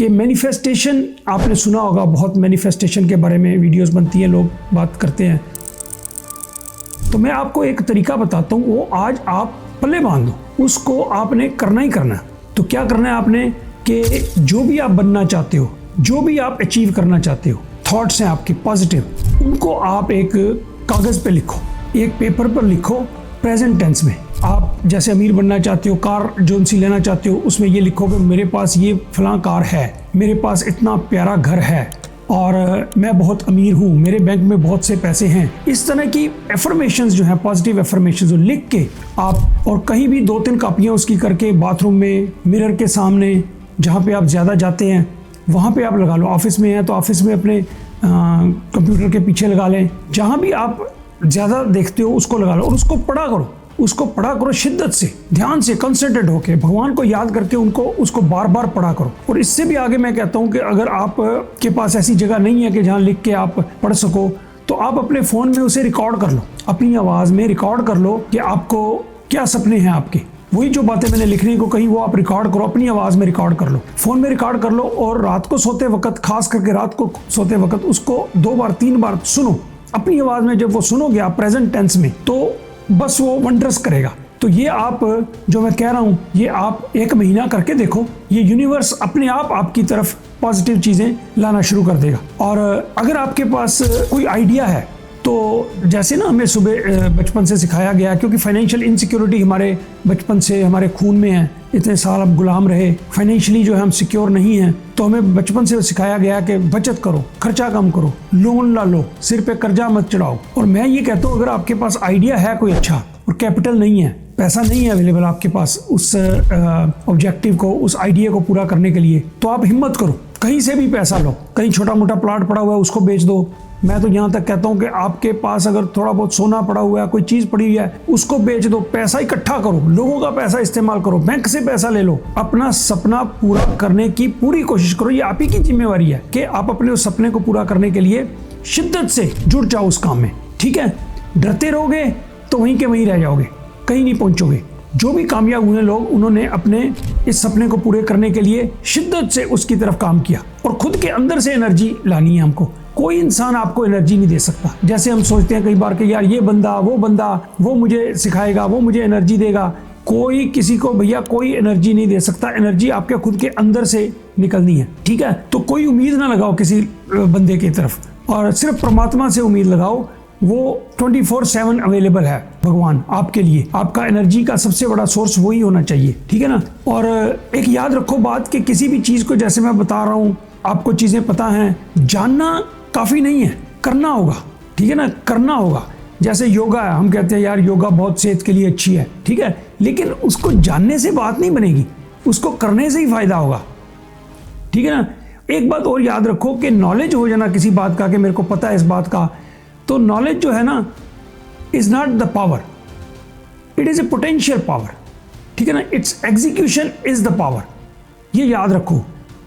कि मैनिफेस्टेशन आपने सुना होगा, बहुत मैनिफेस्टेशन के बारे में वीडियोस बनती हैं, लोग बात करते हैं। तो मैं आपको एक तरीका बताता हूँ, वो आज आप पल्ले बांध दो, उसको आपने करना ही करना है। तो क्या करना है आपने कि जो भी आप बनना चाहते हो, जो भी आप अचीव करना चाहते हो, थॉट्स हैं आपके पॉजिटिव, उनको आप एक कागज़ पे लिखो, एक पेपर पर लिखो प्रेजेंट टेंस में। आप जैसे अमीर बनना चाहते हो, कार जो सी लेना चाहते हो, उसमें ये लिखो कि मेरे पास ये फलां कार है, मेरे पास इतना प्यारा घर है और मैं बहुत अमीर हूँ, मेरे बैंक में बहुत से पैसे हैं। इस तरह की एफर्मेशंस जो हैं, पॉजिटिव एफर्मेशंस जो लिख के आप, और कहीं भी 2-3 कापियाँ उसकी करके बाथरूम में, मिरर के सामने, जहाँ पे आप ज़्यादा जाते हैं वहाँ पे आप लगा लो। ऑफिस में है तो ऑफिस में अपने कंप्यूटर के पीछे लगा लें, जहाँ भी आप ज़्यादा देखते हो उसको लगा लो और उसको पढ़ा करो, उसको पढ़ा करो शिद्दत से, ध्यान से, कंसंट्रेट होके, भगवान को याद करके उसको बार बार पढ़ा करो। और इससे भी आगे मैं कहता हूँ कि अगर आप के पास ऐसी जगह नहीं है कि जहाँ लिख के आप पढ़ सको, तो आप अपने फ़ोन में उसे रिकॉर्ड कर लो, अपनी आवाज़ में रिकॉर्ड कर लो कि आपको क्या सपने हैं आपके। वही जो बातें मैंने लिखने को कही वो आप रिकॉर्ड करो, अपनी आवाज़ में रिकॉर्ड कर लो, फ़ोन में रिकॉर्ड कर लो, और रात को सोते वक्त, खास करके रात को सोते वक्त उसको 2 बार 3 बार सुनो अपनी आवाज़ में। जब वो सुनोगे आप प्रेजेंट टेंस में, तो बस वो वंडर्स करेगा। तो ये आप जो मैं कह रहा हूँ, ये आप 1 महीना करके देखो, ये यूनिवर्स अपने आप आपकी तरफ पॉजिटिव चीज़ें लाना शुरू कर देगा। और अगर आपके पास कोई आइडिया है, तो जैसे ना हमें सुबह बचपन से सिखाया गया, क्योंकि फाइनेंशियल इनसिक्योरिटी हमारे बचपन से हमारे खून में है, इतने साल हम गुलाम रहे, फाइनेंशियली जो है हम सिक्योर नहीं हैं, तो हमें बचपन से सिखाया गया कि बचत करो, खर्चा कम करो, लोन ला लो, सिर पे कर्जा मत चढ़ाओ। और मैं ये कहता हूँ, अगर आपके पास आइडिया है कोई अच्छा और कैपिटल नहीं है, पैसा नहीं है अवेलेबल आपके पास उस ऑब्जेक्टिव को, उस आइडिया को पूरा करने के लिए, तो आप हिम्मत करो, कहीं से भी पैसा लो। कहीं छोटा मोटा प्लाट पड़ा हुआ है उसको बेच दो। मैं तो यहाँ तक कहता हूँ कि आपके पास अगर थोड़ा बहुत सोना पड़ा हुआ है, कोई चीज़ पड़ी हुई है, उसको बेच दो, पैसा इकट्ठा करो, लोगों का पैसा इस्तेमाल करो, बैंक से पैसा ले लो, अपना सपना पूरा करने की पूरी कोशिश करो। ये आप ही की जिम्मेवारी है कि आप अपने उस सपने को पूरा करने के लिए शिद्दत से जुट जाओ उस काम में, ठीक है। डरते रहोगे तो वहीं के वहीं रह जाओगे, कहीं नहीं पहुँचोगे। जो भी कामयाब हुए लोग, उन्होंने अपने इस सपने को पूरे करने के लिए शिद्दत से उसकी तरफ काम किया, और खुद के अंदर से एनर्जी लानी है हमको। कोई इंसान आपको एनर्जी नहीं दे सकता। जैसे हम सोचते हैं कई बार कि यार ये बंदा वो मुझे सिखाएगा, वो मुझे एनर्जी देगा। कोई किसी को भैया कोई एनर्जी नहीं दे सकता। एनर्जी आपके खुद के अंदर से निकलनी है, ठीक है। तो कोई उम्मीद ना लगाओ किसी बंदे की तरफ, और सिर्फ परमात्मा से उम्मीद लगाओ। वो 24/7 अवेलेबल है, भगवान आपके लिए। आपका एनर्जी का सबसे बड़ा सोर्स वही होना चाहिए, ठीक है ना। और एक याद रखो बात कि किसी भी चीज़ को, जैसे मैं बता रहा हूँ, आपको चीज़ें पता हैं, जानना काफ़ी नहीं है, करना होगा, ठीक है ना, करना होगा। जैसे योगा है, हम कहते हैं यार योगा बहुत सेहत के लिए अच्छी है, ठीक है, लेकिन उसको जानने से बात नहीं बनेगी, उसको करने से ही फायदा होगा, ठीक है ना। एक बात और याद रखो कि नॉलेज हो जाना किसी बात का, कि मेरे को पता है इस बात का, तो नॉलेज जो है ना, is not the power, it is a potential power, ठीक है ना। It's execution is the power, ये याद रखो।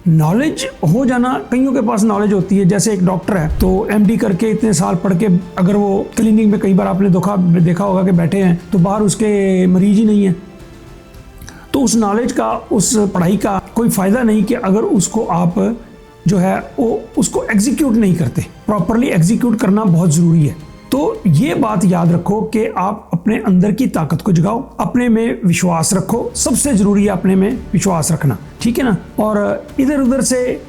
नॉलेज हो जाना, कईयों के पास नॉलेज होती है, जैसे एक डॉक्टर है तो एमडी करके इतने साल पढ़ के, अगर वो क्लिनिक में, कई बार आपने देखा होगा कि बैठे हैं तो बाहर उसके मरीज ही नहीं है, तो उस नॉलेज का, उस पढ़ाई का कोई फ़ायदा नहीं कि अगर उसको आप जो है वो उसको एग्जीक्यूट नहीं करते। प्रॉपरली एग्जीक्यूट करना बहुत ज़रूरी है। तो ये बात याद रखो कि आप अपने अंदर की ताकत को जगाओ, अपने में विश्वास रखो, सबसे ज़रूरी है अपने में विश्वास रखना, ठीक है ना। और इधर उधर से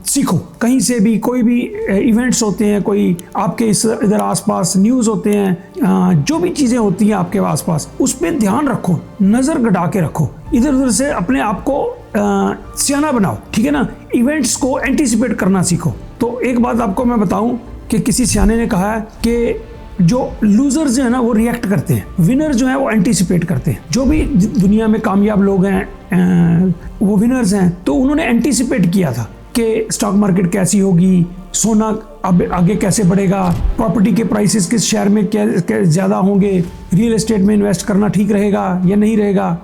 सीखो, कहीं से भी कोई भी इवेंट्स होते हैं, कोई आपके इधर आसपास न्यूज़ होते हैं, जो भी चीज़ें होती हैं आपके आसपास, उस पर ध्यान रखो, नज़र गड़ा के रखो, इधर उधर से अपने आप को सियाना बनाओ, ठीक है ना। इवेंट्स को एंटीसिपेट करना सीखो। तो एक बात आपको मैं बताऊं कि किसी सियाने ने कहा है कि जो लूजर्स जो है ना वो रिएक्ट करते हैं, विनर जो है वो एंटीसिपेट करते हैं। जो भी दुनिया में कामयाब लोग हैं वो विनर्स हैं, तो उन्होंने एंटीसिपेट किया था कि स्टॉक मार्केट कैसी होगी, सोना अब आगे कैसे बढ़ेगा, प्रॉपर्टी के प्राइसेस किस शहर में क्या ज़्यादा होंगे, रियल एस्टेट में इन्वेस्ट करना ठीक रहेगा या नहीं रहेगा।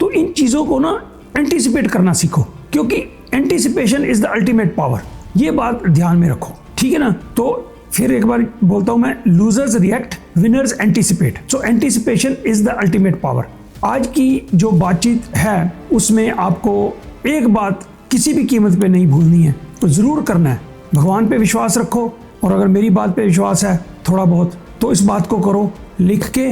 तो इन चीज़ों को ना एंटीसिपेट करना सीखो, क्योंकि anticipation is the ultimate power. ये बात ध्यान में रखो, ठीक है ना। तो फिर एक बार बोलता हूं मैं, losers react, winners anticipate. So anticipation is the ultimate power. आज की जो बातचीत है उसमें आपको एक बात किसी भी कीमत पे नहीं भूलनी है, तो ज़रूर करना है। भगवान पे विश्वास रखो, और अगर मेरी बात पे विश्वास है थोड़ा बहुत, तो इस बात को करो, लिख के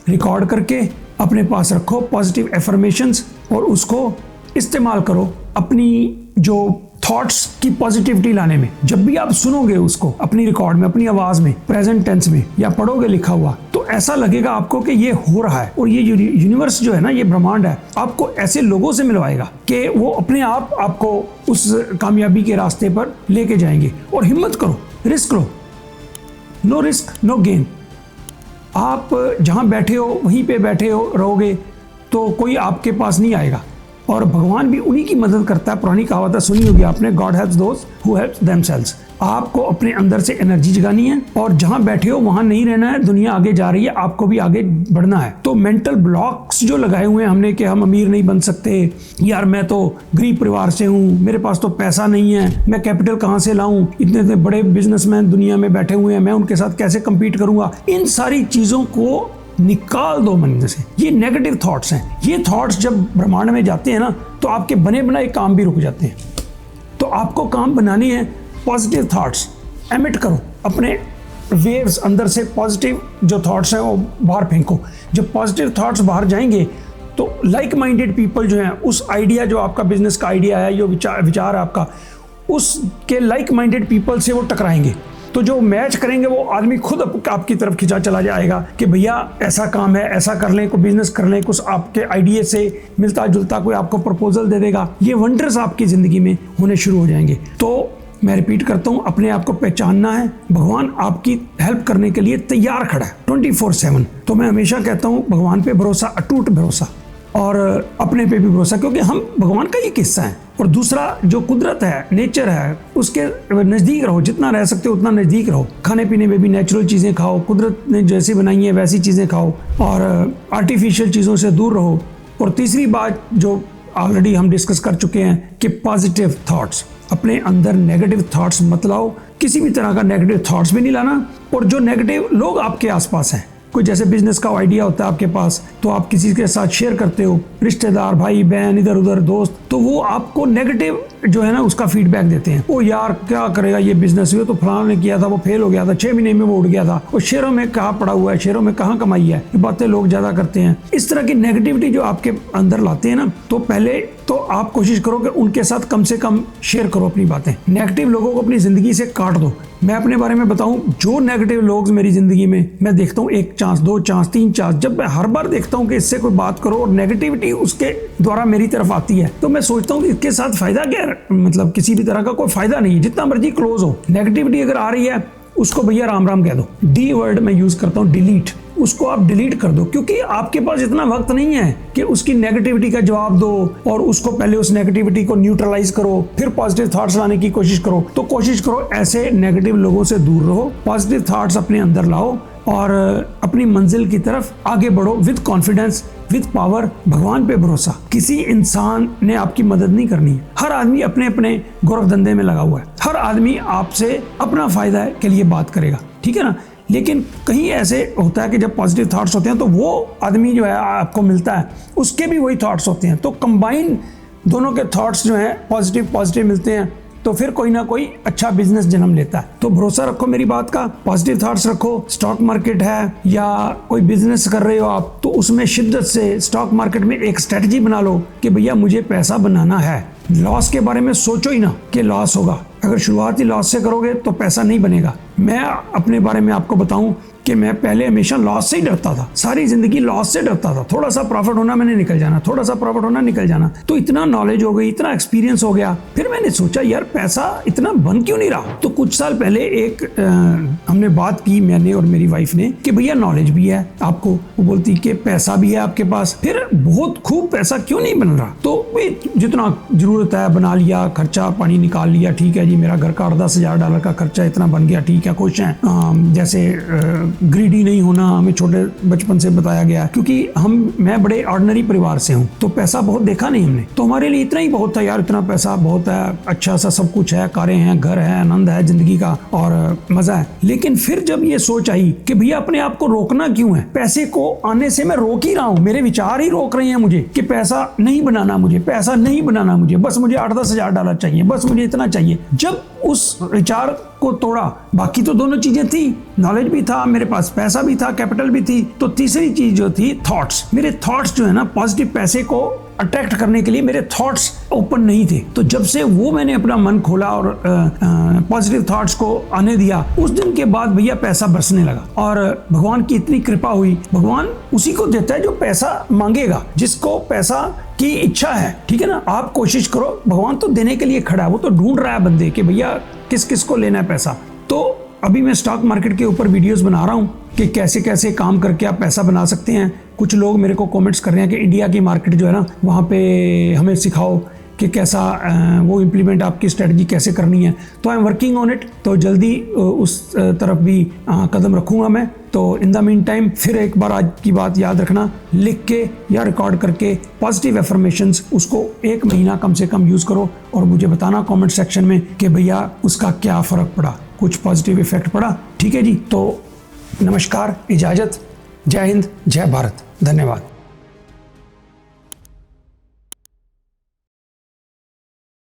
रिकॉर्ड करके अपने पास रखो पॉजिटिव एफर्मेशंस, और उसको इस्तेमाल करो अपनी जो थॉट्स की पॉजिटिविटी लाने में। जब भी आप सुनोगे उसको अपनी रिकॉर्ड में, अपनी आवाज़ में, प्रेजेंट टेंस में, या पढ़ोगे लिखा हुआ, तो ऐसा लगेगा आपको कि ये हो रहा है। और ये यूनिवर्स जो है ना, ये ब्रह्मांड है, आपको ऐसे लोगों से मिलवाएगा कि वो अपने आप आपको उस कामयाबी के रास्ते पर लेके जाएंगे। और हिम्मत करो, रिस्क लो, नो रिस्क नो गेन। आप जहाँ बैठे हो वहीं पे बैठे हो रहोगे तो कोई आपके पास नहीं आएगा, और भगवान भी उन्हीं की मदद करता है। पुरानी कहावत है, सुनी होगी आपने, God helps those who helps themselves. आपको अपने अंदर से एनर्जी जगानी है, और जहां बैठे हो वहां नहीं रहना है। दुनिया आगे जा रही है, आपको भी आगे बढ़ना है। तो मेंटल ब्लॉक्स जो लगाए हुए हैं हमने कि हम अमीर नहीं बन सकते, यार मैं तो गरीब परिवार से हूँ, मेरे पास तो पैसा नहीं है, मैं कैपिटल कहाँ से लाऊं, इतने इतने बड़े बिजनेसमैन दुनिया में बैठे हुए हैं, मैं उनके साथ कैसे कम्पीट करूंगा, इन सारी चीज़ों को निकाल दो मन से। ये नेगेटिव थॉट्स हैं। ये थॉट्स जब ब्रह्मांड में जाते हैं ना, तो आपके बने बनाए काम भी रुक जाते हैं। तो आपको काम बनानी है, पॉजिटिव थॉट्स एमिट करो, अपने वेव्स अंदर से पॉजिटिव जो थॉट्स हैं वो बाहर फेंको। जब पॉजिटिव थॉट्स बाहर जाएंगे तो लाइक माइंडेड पीपल जो हैं, उस आइडिया जो आपका बिजनेस का आइडिया है, जो विचार है आपका, उसके लाइक माइंडेड पीपल से वो टकराएंगे। तो जो मैच करेंगे वो आदमी खुद आपकी तरफ खिंचा चला जाएगा कि भैया ऐसा काम है, ऐसा कर लें, कोई बिजनेस कर लें, कुछ आपके आइडिया से मिलता जुलता कोई आपको प्रपोजल दे देगा। ये वंडर्स आपकी ज़िंदगी में होने शुरू हो जाएंगे। तो मैं रिपीट करता हूँ, अपने आप को पहचानना है। भगवान आपकी हेल्प करने के लिए तैयार खड़ा है 24/7। तो मैं हमेशा कहता हूँ, भगवान पे भरोसा, अटूट भरोसा, और अपने पे भी भरोसा, क्योंकि हम भगवान का ही हिस्सा हैं। और दूसरा जो कुदरत है, नेचर है, उसके नज़दीक रहो, जितना रह सकते हो उतना नज़दीक रहो। खाने पीने में भी नेचुरल चीज़ें खाओ, कुदरत ने जैसी बनाई है वैसी चीज़ें खाओ, और आर्टिफिशियल चीज़ों से दूर रहो। और तीसरी बात जो ऑलरेडी हम डिस्कस कर चुके हैं कि पॉजिटिव थॉट्स, अपने अंदर नेगेटिव थॉट्स मत लाओ, किसी भी तरह का नेगेटिव थॉट्स भी नहीं लाना। और जो नेगेटिव लोग आपके आसपास हैं, कोई जैसे बिजनेस का आइडिया होता है आपके पास, तो आप किसी के साथ शेयर करते हो, रिश्तेदार, भाई बहन, इधर उधर दोस्त, तो वो आपको नेगेटिव जो है ना उसका फीडबैक देते हैं। ओ यार क्या करेगा ये बिजनेस, ये तो फलाना ने किया था, वो फेल हो गया था, 6 महीने में वो उड़ गया था, और शेयरों में कहाँ पड़ा हुआ है, शेयरों में कहाँ कमाई है, ये बातें लोग ज़्यादा करते हैं। इस तरह की नेगेटिविटी जो आपके अंदर लाते हैं ना, तो पहले तो आप कोशिश करो कि उनके साथ कम से कम शेयर करो अपनी बातें। नेगेटिव लोगों को अपनी ज़िंदगी से काट दो। मैं अपने बारे में बताऊं, जो नेगेटिव लोग मेरी ज़िंदगी में मैं देखता हूं, 1 चांस 2 चांस 3 चांस, जब मैं हर बार देखता हूं कि इससे कोई बात करो और नेगेटिविटी उसके द्वारा मेरी तरफ आती है, तो मैं सोचता हूं कि इसके साथ फ़ायदा क्या है, मतलब किसी भी तरह का कोई फ़ायदा नहीं है। जितना मर्जी क्लोज हो, नेगेटिविटी अगर आ रही है उसको भैया राम राम कह दो। डी वर्ड मैं यूज़ करता हूँ, डिलीट। उसको आप डिलीट कर दो, क्योंकि आपके पास इतना वक्त नहीं है कि उसकी नेगेटिविटी का जवाब दो और उसको पहले उस नेगेटिविटी को न्यूट्रलाइज करो, फिर पॉजिटिव थॉट्स लाने की कोशिश करो। तो कोशिश करो ऐसे नेगेटिव लोगों से दूर रहो, पॉजिटिव थॉट्स अपने अंदर लाओ और अपनी मंजिल की तरफ आगे बढ़ो विद कॉन्फिडेंस, विद पावर। भगवान पे भरोसा। किसी इंसान ने आपकी मदद नहीं करनी है। हर आदमी अपने अपने गोरख धंधे में लगा हुआ है। हर आदमी आपसे अपना फायदा के लिए बात करेगा, ठीक है ना। लेकिन कहीं ऐसे होता है कि जब पॉजिटिव थॉट्स होते हैं तो वो आदमी जो है आपको मिलता है, उसके भी वही थॉट्स होते हैं। तो कंबाइन दोनों के थॉट्स जो हैं पॉजिटिव मिलते हैं, तो फिर कोई ना कोई अच्छा बिजनेस जन्म लेता है। तो भरोसा रखो मेरी बात का, पॉजिटिव थॉट्स रखो। स्टॉक मार्केट है या कोई बिजनेस कर रहे हो आप, तो उसमें शिद्दत से स्टॉक मार्केट में एक स्ट्रेटजी बना लो कि भैया मुझे पैसा बनाना है। लॉस के बारे में सोचो ही ना कि लॉस होगा। अगर शुरुआत ही लॉस से करोगे तो पैसा नहीं बनेगा। मैं अपने बारे में आपको बताऊं कि मैं पहले हमेशा लॉस से ही डरता था, सारी जिंदगी लॉस से डरता था। थोड़ा सा प्रॉफिट होना मैंने निकल जाना, थोड़ा सा प्रॉफिट होना निकल जाना। तो इतना नॉलेज हो गई, इतना एक्सपीरियंस हो गया, फिर मैंने सोचा यार पैसा इतना बन क्यों नहीं रहा। तो कुछ साल पहले एक हमने बात की, मैंने और मेरी वाइफ ने, कि भैया नॉलेज भी है आपको, वो बोलती कि पैसा भी है आपके पास, फिर बहुत खूब पैसा क्यों नहीं बन रहा। तो जितना जरूरत है बना लिया, खर्चा पानी निकाल लिया, ठीक है जी, मेरा घर का $10,000 का खर्चा इतना बन गया, ठीक है, खुश हैं। जैसे ग्रीडी नहीं होना हमें छोटे बचपन से बताया गया, क्योंकि मैं बड़े ऑर्डिनरी परिवार से हूँ, तो पैसा बहुत देखा नहीं हमने, तो हमारे लिए इतना ही बहुत था यार, इतना पैसा बहुत है, अच्छा सा सब कुछ है, कारें हैं, घर है, आनंद है जिंदगी का और मजा है। लेकिन फिर जब ये सोच आई कि भैया अपने आप को रोकना क्यों है, पैसे को आने से मैं रोक ही रहा हूँ, मेरे विचार ही रोक रहे हैं मुझे कि पैसा नहीं बनाना मुझे, पैसा नहीं बनाना मुझे, बस मुझे 8-10 हज़ार डॉलर चाहिए, बस मुझे इतना चाहिए। जब उस विचार को तोड़ा, बाकी तो दोनों चीजें थी, नॉलेज भी था मेरे पास, पैसा भी था, कैपिटल भी थी, तो तीसरी चीज जो थी थॉट्स। मेरे थॉट्स जो है ना पॉजिटिव पैसे को अट्रैक्ट करने के लिए मेरे थॉट्स ओपन नहीं थे। तो जब से वो मैंने अपना मन खोला और पॉजिटिव थॉट्स को आने दिया, उस दिन के बाद भैया पैसा बरसने लगा और भगवान की इतनी कृपा हुई। भगवान उसी को देता है जो पैसा मांगेगा, जिसको पैसा की इच्छा है, ठीक है ना। आप कोशिश करो, भगवान तो देने के लिए खड़ा है, वो तो ढूंढ रहा है बंदे कि भैया किस किस को लेना है पैसा। तो अभी मैं स्टॉक मार्केट के ऊपर वीडियोस बना रहा हूँ कि कैसे कैसे काम करके आप पैसा बना सकते हैं। कुछ लोग मेरे को कमेंट्स कर रहे हैं कि इंडिया की मार्केट जो है ना, वहाँ पे हमें सिखाओ कि कैसा वो इम्प्लीमेंट आपकी स्ट्रेटजी कैसे करनी है। तो I am working on it, तो जल्दी उस तरफ भी कदम रखूँगा मैं। तो इन द मीन टाइम फिर एक बार आज की बात याद रखना, लिख के या रिकॉर्ड करके पॉजिटिव एफर्मेशंस, उसको 1 महीना कम से कम यूज़ करो और मुझे बताना कमेंट सेक्शन में कि भैया उसका क्या फ़र्क पड़ा, कुछ पॉजिटिव इफेक्ट पड़ा। ठीक है जी, तो नमस्कार, इजाज़त, जय हिंद, जय भारत, धन्यवाद।